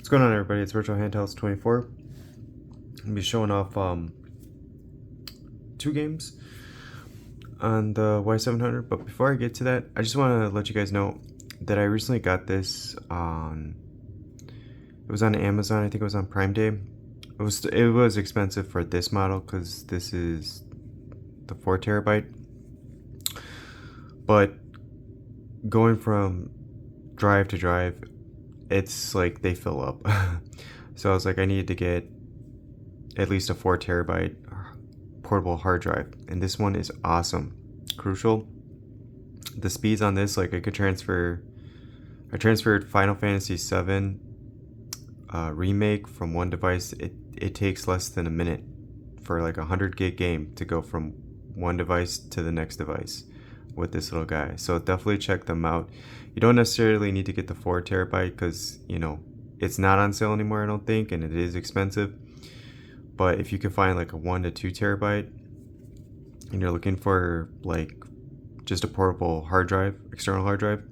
What's going on, everybody? It's Virtual Handhelds 24. I'm gonna be showing off two games on the Y700, but before I get to that, I just want to let you guys know that I recently got this on. It was on Amazon. I think it was on Prime Day. It was expensive for this model because this is the 4 TB. But going from drive to drive, it's like they fill up. So I was like, I needed to get at least a 4 TB portable hard drive, and this one is awesome. Crucial, the speeds on this, like I transferred Final Fantasy VII remake from one device. It takes less than a minute for like a 100 GB game to go from one device to the next device with this little guy. So definitely check them out. You don't necessarily need to get the 4 TB because, you know, it's not on sale anymore, I don't think, and it is expensive. But if you can find like a 1 to 2 TB and you're looking for like just a portable hard drive, external hard drive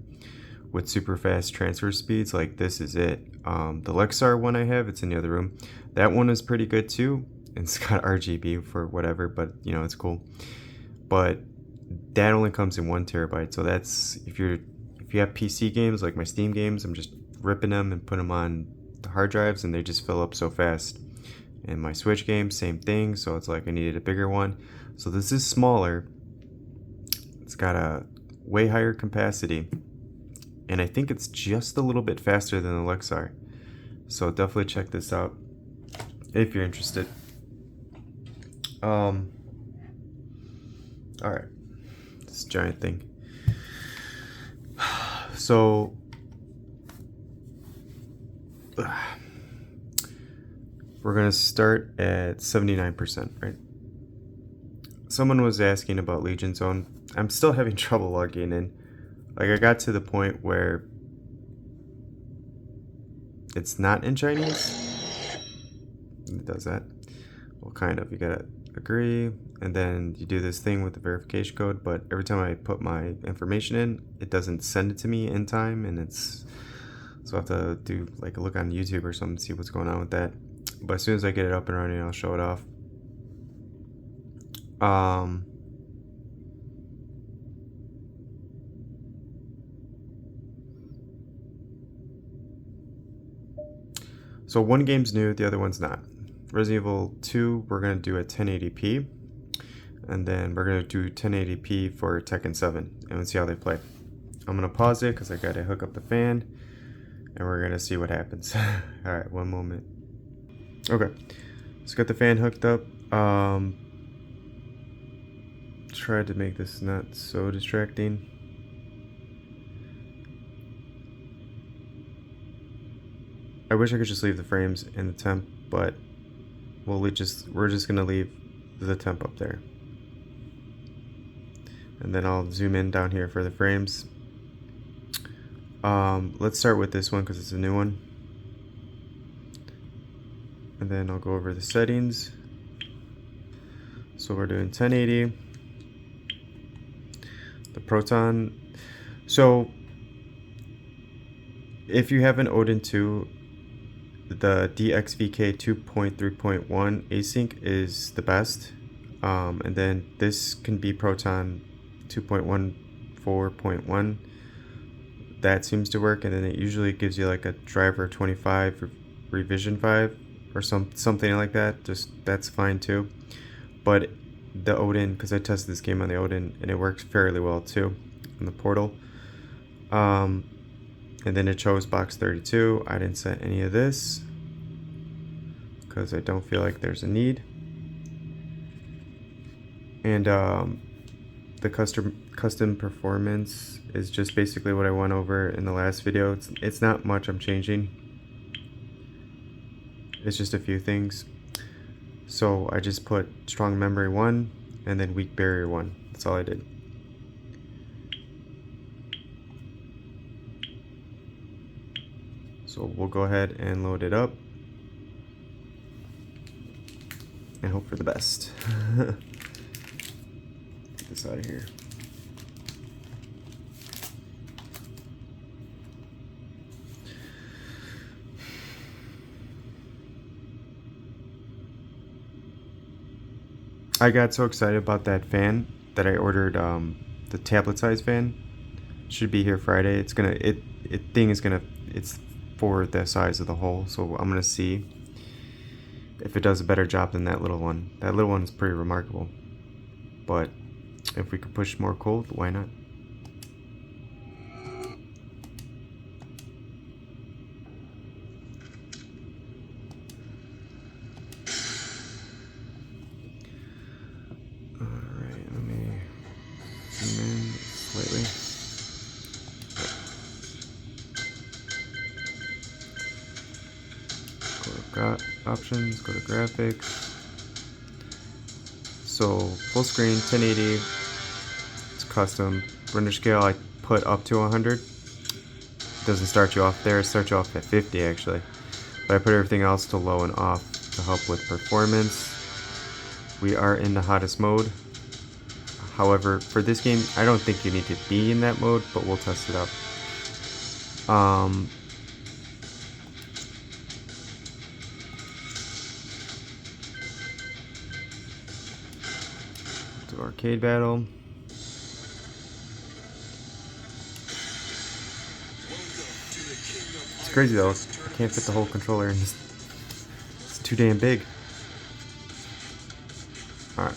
with super fast transfer speeds, like this is it. The Lexar one I have, it's in the other room. That one is pretty good too. It's got RGB for whatever, but you know, it's cool. But that only comes in 1 TB. So that's if you have PC games like my Steam games, I'm just ripping them and putting them on the hard drives and they just fill up so fast. And my Switch games, same thing. So it's like I needed a bigger one. So this is smaller. It's got a way higher capacity, and I think it's just a little bit faster than the Lexar. So definitely check this out if you're interested. All right, this giant thing. So we're gonna start at 79%, right? Someone was asking about Legion Zone. I'm still having trouble logging in. Like I got to the point where it's not in Chinese. It does that. Well, kind of. You gotta agree, and then you do this thing with the verification code, but every time I put my information in, it doesn't send it to me in time, and it's so I have to do like a look on YouTube or something to see what's going on with that. But as soon as I get it up and running, I'll show it off. So one game's new, the other one's not. Resident Evil 2, we're going to do at 1080p. And then we're going to do 1080p for Tekken 7. And we'll see how they play. I'm going to pause it because I got to hook up the fan. And we're going to see what happens. Alright, one moment. Okay, let's get the fan hooked up. Tried to make this not so distracting. I wish I could just leave the frames in the temp, but we're just gonna leave the temp up there. And then I'll zoom in down here for the frames. Let's start with this one because it's a new one. And then I'll go over the settings. So we're doing 1080. The Proton. So if you have an Odin 2, the DXVK 2.3.1 async is the best. And then this can be Proton 2.14.1. That seems to work, and then it usually gives you like a driver 25 revision 5 or something like that. Just that's fine too. But the Odin, because I tested this game on the Odin and it works fairly well too on the Portal. And then it chose box 32. I didn't set any of this because I don't feel like there's a need. And the custom performance is just basically what I went over in the last video. It's not much I'm changing. It's just a few things. So I just put strong memory 1 and then weak barrier 1. That's all I did. So we'll go ahead and load it up and hope for the best. Get this out of here. I got so excited about that fan that I ordered the tablet size fan. Should be here Friday. It's gonna it's for the size of the hole, so I'm gonna see if it does a better job than that little one. That little one is pretty remarkable, but if we could push more cold, why not? Alright, let me zoom in slightly. Go to options, go to graphics. So full screen, 1080. It's custom. Render scale I put up to 100. Doesn't start you off there, it starts you off at 50 actually. But I put everything else to low and off to help with performance. We are in the hottest mode. However, for this game, I don't think you need to be in that mode, but we'll test it out. To arcade battle. It's crazy though, I can't fit the whole controller in this. It's too damn big. Alright.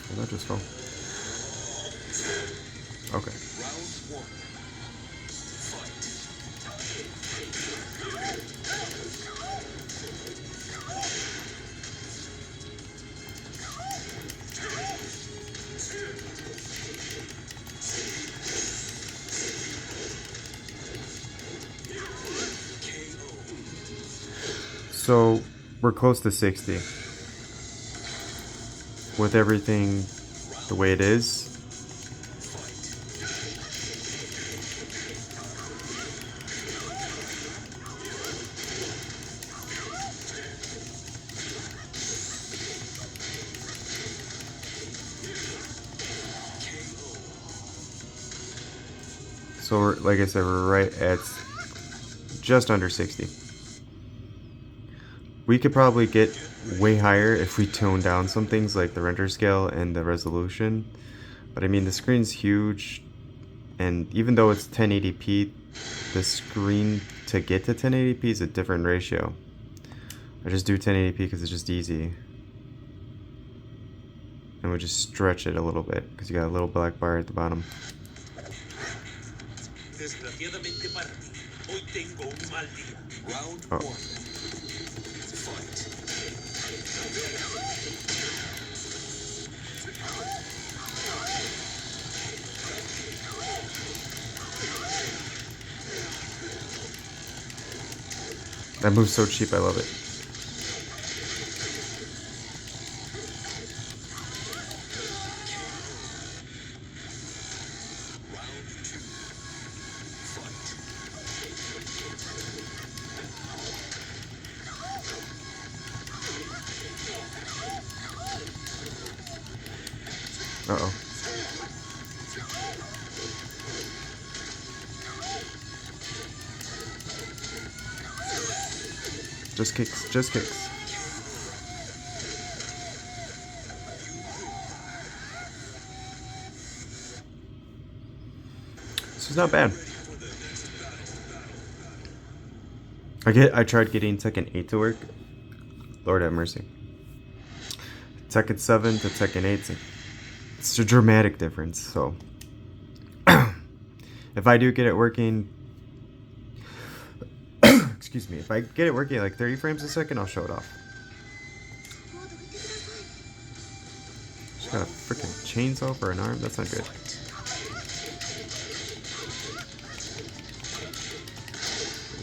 Well, that just fell. Okay. So we're close to 60. With everything the way it is. So we're, like I said, we're right at just under 60. We could probably get way higher if we tone down some things like the render scale and the resolution. But I mean, the screen's huge, and even though it's 1080p, the screen to get to 1080p is a different ratio. I just do 1080p because it's just easy. And we just stretch it a little bit because you got a little black bar at the bottom. Oh. That move's so cheap, I love it. Uh-oh. Just kicks, just kicks. This is not bad. I tried getting Tekken 8 to work. Lord have mercy. Tekken 7 to Tekken 8, it's a dramatic difference, so if I do get it working, excuse me, if I get it working at like 30 frames a second, I'll show it off. Just got a freaking chainsaw for an arm? That's not good.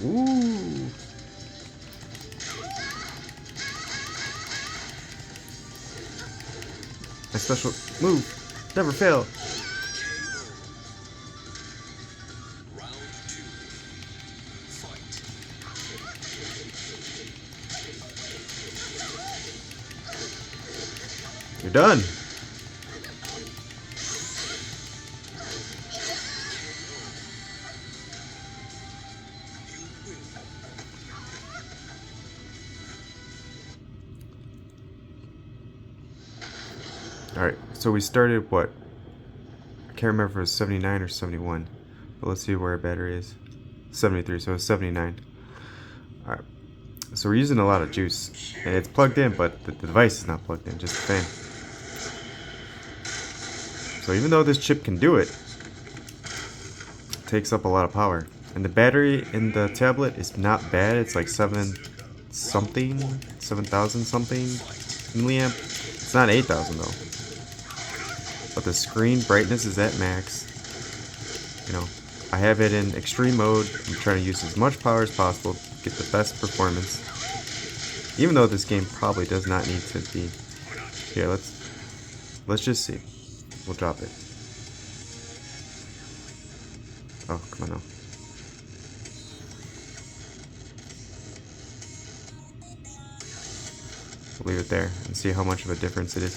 Ooh. My special move, never fail. You're done. Alright, so we started what? I can't remember if it was 79 or 71. But let's see where our battery is. 73, so it's 79. Alright, so we're using a lot of juice. And it's plugged in, but the device is not plugged in, just the fan. So even though this chip can do it, it takes up a lot of power. And the battery in the tablet is not bad. It's like 7,000 something milliamp. It's not 8,000 though. But the screen brightness is at max. You know, I have it in extreme mode. I'm trying to use as much power as possible to get the best performance. Even though this game probably does not need to be. Here, let's just see. We'll drop it. Oh, come on now. We'll leave it there and see how much of a difference it is.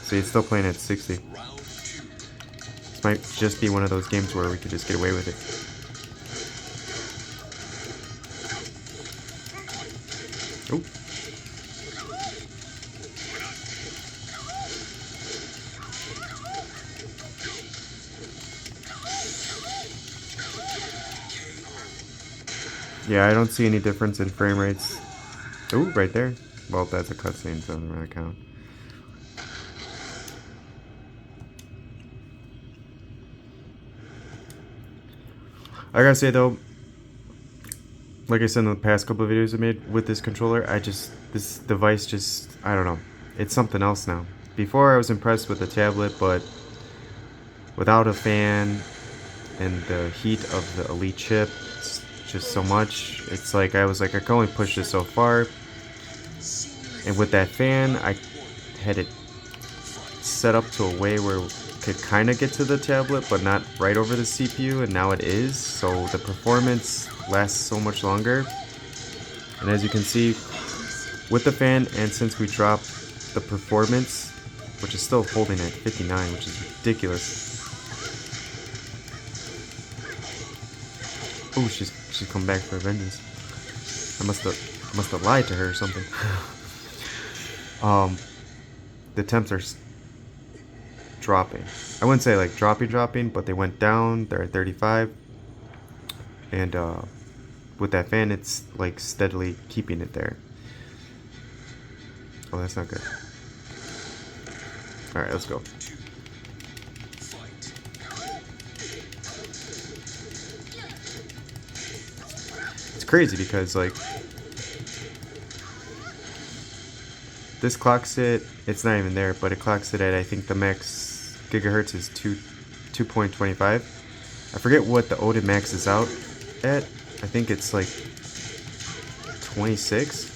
See, it's still playing at 60. This might just be one of those games where we could just get away with it. Oh. Yeah, I don't see any difference in frame rates. Oh, right there. Well, that's a cutscene, so it doesn't really count. I gotta say though, like I said in the past couple of videos I made with this controller, this device just, I don't know, it's something else now. Before I was impressed with the tablet, but without a fan and the heat of the Elite chip, it's just so much. It's like I can only push this so far. And with that fan, I had it set up to a way where it could kind of get to the tablet, but not right over the CPU, and now it is. So the performance lasts so much longer. And as you can see, with the fan, and since we dropped the performance, which is still holding at 59, which is ridiculous. Oh, she's come back for vengeance. I must have lied to her or something. The temps are dropping. I wouldn't say like dropping, but they went down. They're at 35, and with that fan, it's like steadily keeping it there. Oh, that's not good. All right, let's go. It's crazy because like this clocks it. It's not even there, but it clocks it at, I think the max gigahertz is 2.25. I forget what the Odin max is out at. I think it's like 26.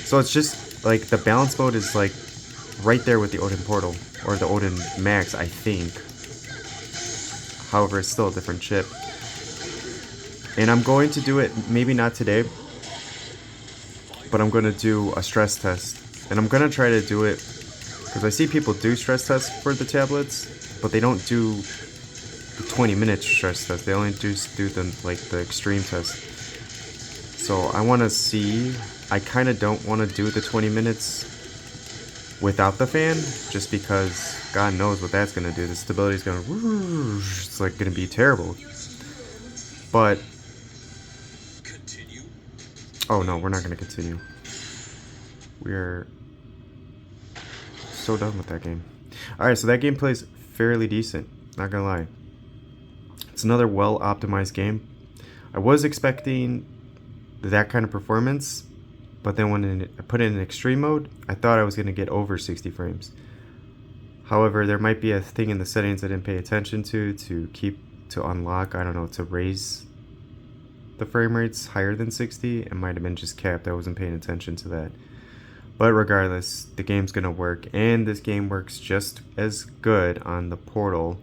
So it's just like the balance mode is like right there with the Odin Portal or the Odin Max, I think. However, it's still a different chip. And I'm going to do it, maybe not today, but I'm going to do a stress test. And I'm going to try to do it because I see people do stress tests for the tablets, but they don't do the 20-minute stress test. They only do the extreme test. So I want to see. I kind of don't want to do the 20 minutes without the fan, just because God knows what that's going to do. The stability is going to, it's like going to be terrible. But, oh no, we're not going to continue. We're so done with that game. Alright, so that game plays fairly decent, not gonna lie. It's another well optimized game. I was expecting that kind of performance, but then when I put it in extreme mode, I thought I was gonna get over 60 frames. However, there might be a thing in the settings I didn't pay attention to unlock, I don't know, to raise the frame rates higher than 60. It might have been just capped. I wasn't paying attention to that. But regardless, the game's gonna work, and this game works just as good on the Portal.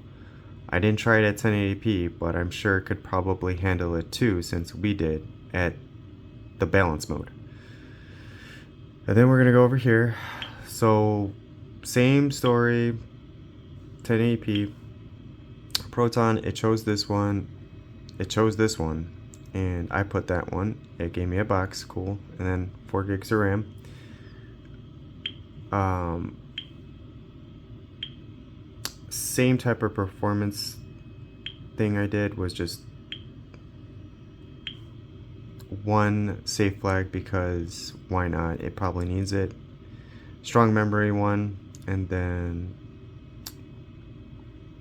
I didn't try it at 1080p, but I'm sure it could probably handle it too, since we did at the balance mode. And then we're gonna go over here. So same story, 1080p. Proton, it chose this one. It chose this one, and I put that one. It gave me a box, cool. And then 4 gigs of RAM. Same type of performance thing I did was just one safe flag because why not? It probably needs it. Strong memory one, and then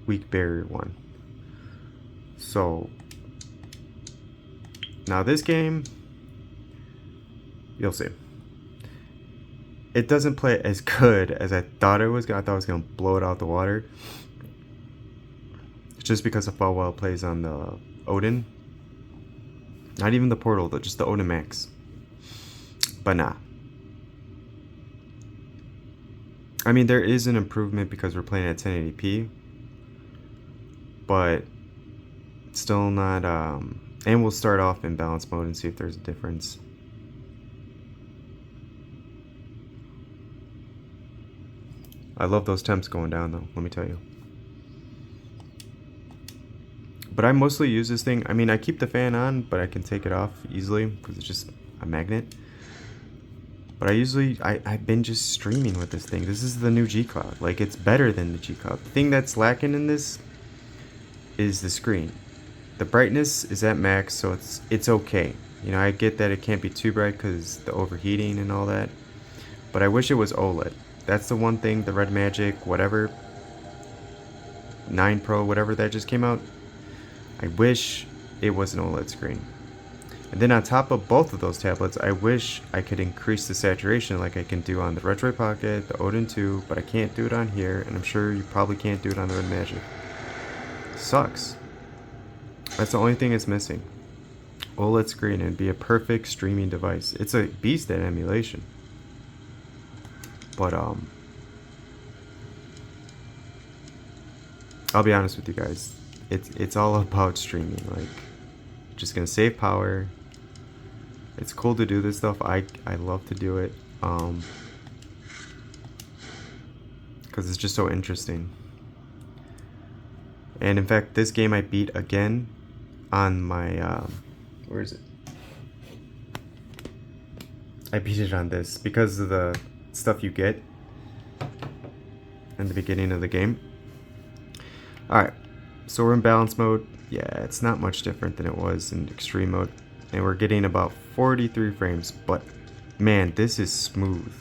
weak barrier one. So now this game, you'll see. It doesn't play as good as I thought it was. I thought I was gonna blow it out the water. Just because of how well it plays on the Odin. Not even the Portal, though, just the Odin Max. But nah. I mean, there is an improvement because we're playing at 1080p. But still not, and we'll start off in balance mode and see if there's a difference. I love those temps going down, though, let me tell you. But I mostly use this thing. I mean, I keep the fan on, but I can take it off easily because it's just a magnet. But I've been just streaming with this thing. This is the new G Cloud. Like, it's better than the G Cloud. The thing that's lacking in this is the screen. The brightness is at max, so it's okay. You know, I get that it can't be too bright because the overheating and all that. But I wish it was OLED. That's the one thing, the Red Magic, whatever, 9 Pro, whatever that just came out. I wish it was an OLED screen. And then on top of both of those tablets, I wish I could increase the saturation like I can do on the Retroid Pocket, the Odin 2, but I can't do it on here, and I'm sure you probably can't do it on the Red Magic. Sucks. That's the only thing it's missing. OLED screen, and be a perfect streaming device. It's a beast at emulation. But I'll be honest with you guys. It's all about streaming. Like, just gonna save power. It's cool to do this stuff. I love to do it because it's just so interesting. And in fact, this game I beat again on my where is it? I beat it on this because of the stuff you get in the beginning of the game. Alright, so we're in balance mode. Yeah, it's not much different than it was in extreme mode. And we're getting about 43 frames, but man, this is smooth.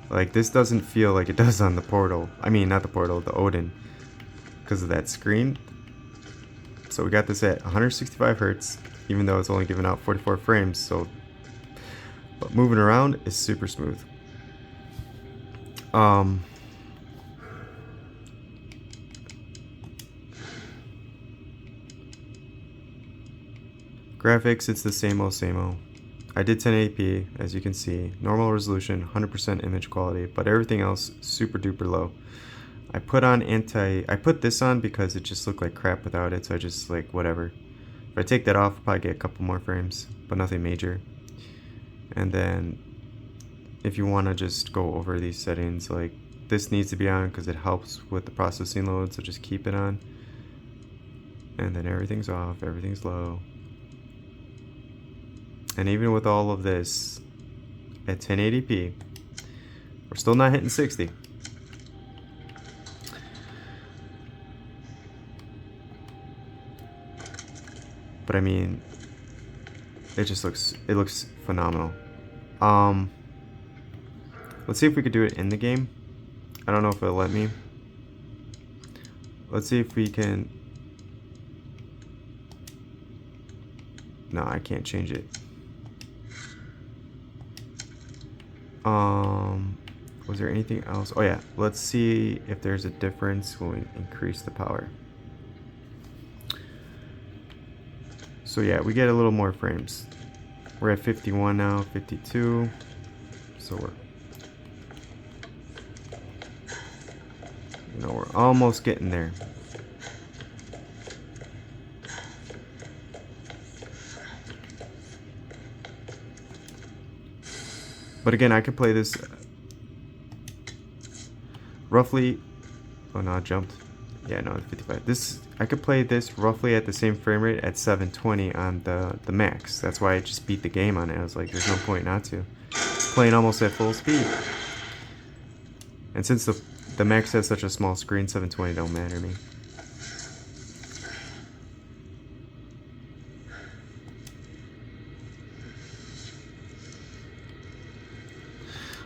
Like, this doesn't feel like it does on the Portal. I mean, not the Portal, the Odin. Because of that screen. So we got this at 165 Hertz, even though it's only giving out 44 frames, so... But moving around is super smooth. Graphics, it's the same old, same old. I did 1080p, as you can see. Normal resolution, 100% image quality, but everything else super duper low. I put this on because it just looked like crap without it, so I just like, whatever. If I take that off, I'll probably get a couple more frames, but nothing major. And then, if you want to just go over these settings, like, this needs to be on because it helps with the processing load, so just keep it on. And then everything's off, everything's low. And even with all of this, at 1080p, we're still not hitting 60. But I mean, it looks phenomenal. Let's see if we could do it in the game. I don't know if it'll let me. Let's see if we can. No, I can't change it. Was there anything else? Oh yeah, let's see if there's a difference when we increase the power. So yeah, we get a little more frames. We're at 51 now, 52. So we're almost getting there. But again, I could play this roughly. Oh no, I jumped. Yeah, no, 55. This I could play this roughly at the same frame rate at 720 on the max. That's why I just beat the game on it. I was like, there's no point not to. It's playing almost at full speed. And since the max has such a small screen, 720 don't matter to me.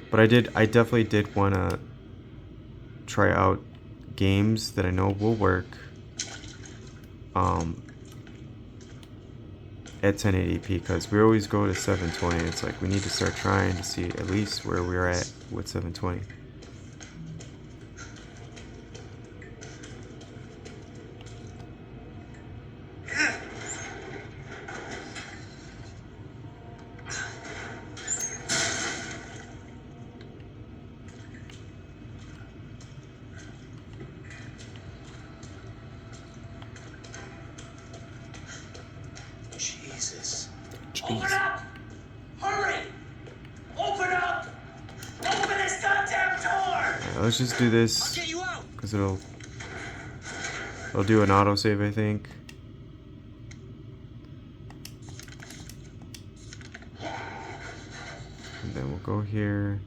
But I definitely did want to try out games that I know will work at 1080p, because we always go to 720. It's like we need to start trying to see at least where we're at with 720. Jesus. Open up! Hurry! Open up! Open this goddamn door! Let's just do this because it'll do an autosave, I think. And then we'll go here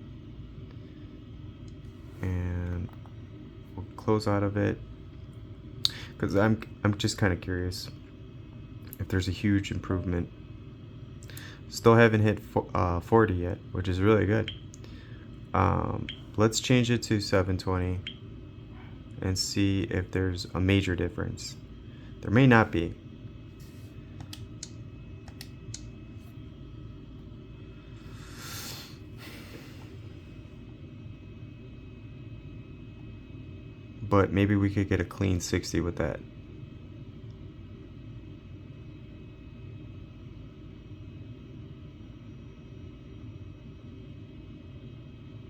and we'll close out of it, because I'm just kind of curious if there's a huge improvement. Still haven't hit 40 yet, which is really good. Let's change it to 720 and see if there's a major difference. There may not be. But maybe we could get a clean 60 with that.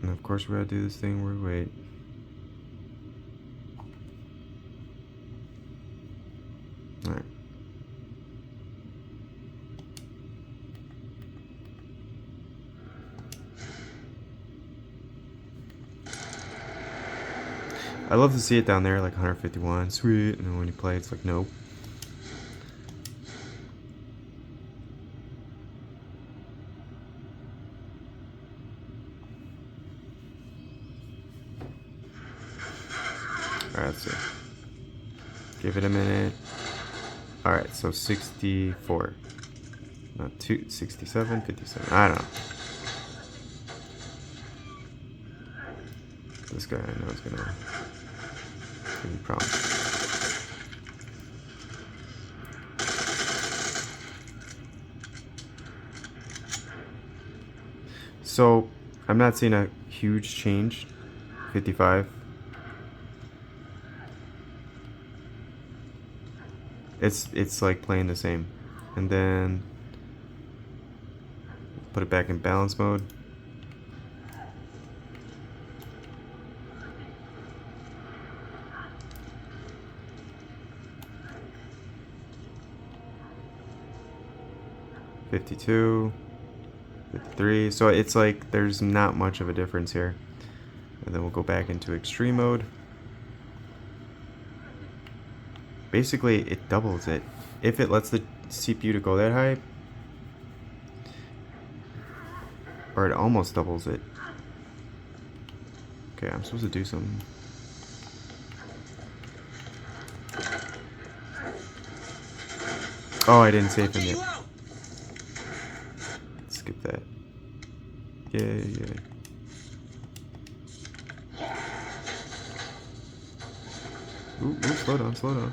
And of course we gotta do this thing where we wait. Alright. I love to see it down there like 151, sweet, and then when you play it's like nope. Alright, let's see. Give it a minute. Alright, so 64. Not 67, 57. I don't know. This guy I know is gonna give me problems. So I'm not seeing a huge change. 55. It's like playing the same. And then put it back in balance mode. $52, $53. So it's like there's not much of a difference here. And then we'll go back into extreme mode. Basically, it doubles it. If it lets the CPU to go that high, or it almost doubles it. Okay, I'm supposed to do something. Oh, I didn't save him yet. Skip that. Yay. Ooh, slow down.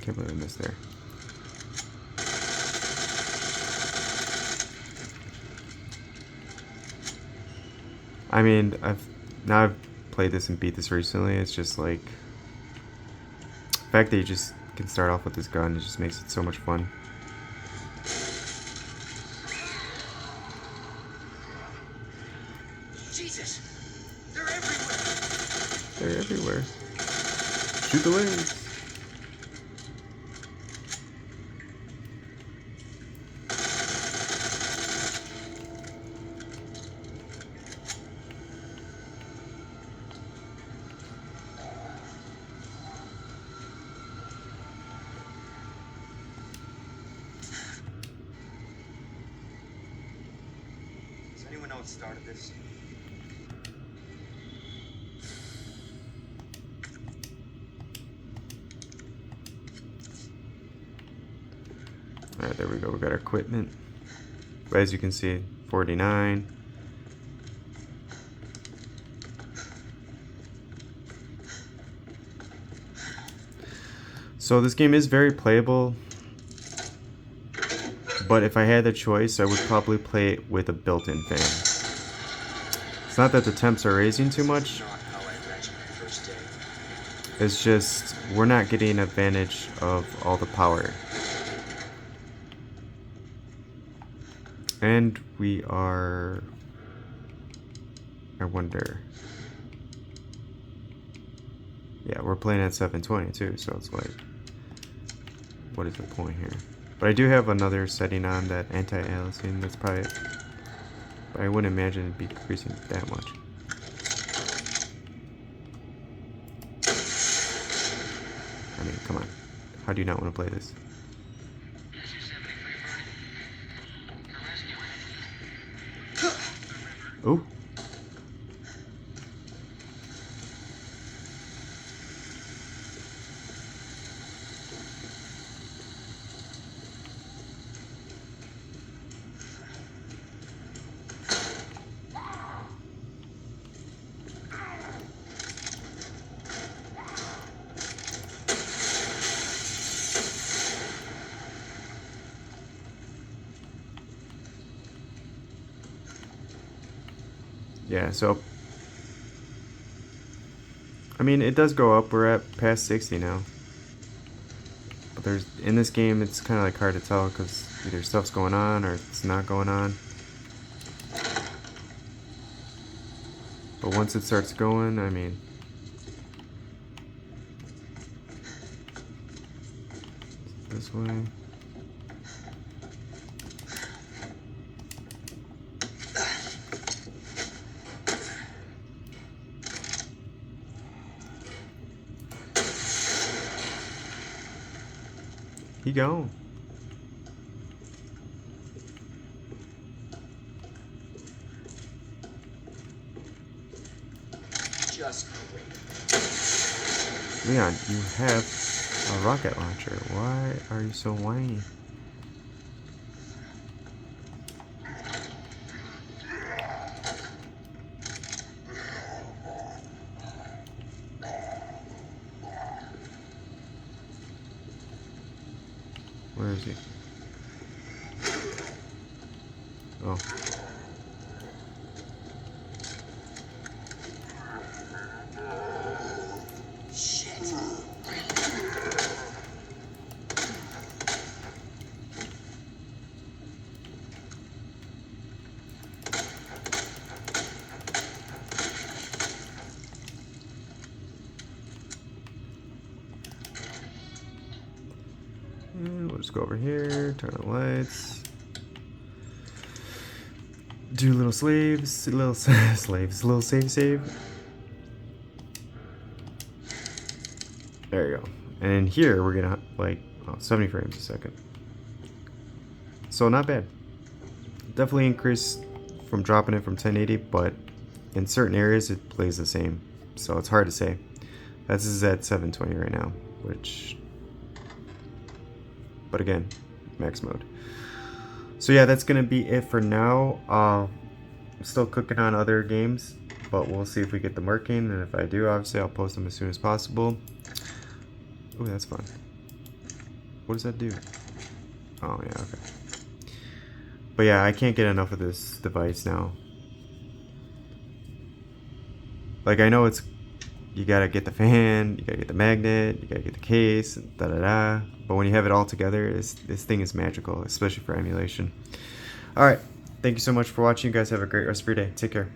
Can't believe I missed there. I mean, I've played this and beat this recently. It's just like the fact that you just can start off with this gun, it just makes it so much fun. everywhere. Shoot the legs. Does anyone know what started this? Alright, there we go. We got our equipment. But as you can see, 49. So this game is very playable. But if I had the choice, I would probably play it with a built-in fan. It's not that the temps are raising too much. It's just we're not getting advantage of all the power. And we are... I wonder... Yeah, we're playing at 720 too, so it's like... What is the point here? But I do have another setting on, that anti-aliasing. That's probably... But I wouldn't imagine it'd be decreasing that much. I mean, come on. How do you not want to play this? Ooh. Yeah, so I mean, it does go up. We're at past 60 now. But there's in this game, it's kind of like hard to tell because either stuff's going on or it's not going on. But once it starts going, I mean, this way. He gone. Just wait. Leon, you have a rocket launcher. Why are you so whiny? Where is he? Oh. Shit. And we'll just go over here, turn on lights. Do little slaves, little slaves, little save. There you go. And in here, we're gonna like 70 frames a second. So not bad. Definitely increased from dropping it from 1080, but in certain areas it plays the same. So it's hard to say. This is at 720 right now, which, but again, max mode. So yeah, that's gonna be it for now. I'm still cooking on other games, but we'll see if we get them working, and if I do, obviously I'll post them as soon as possible. Oh, that's fun. What does that do? Oh yeah, okay. But yeah, I can't get enough of this device now. Like, I know it's, you gotta get the fan, you gotta get the magnet, you gotta get the case, da da da. But when you have it all together, this thing is magical, especially for emulation. Alright, thank you so much for watching. You guys have a great rest of your day. Take care.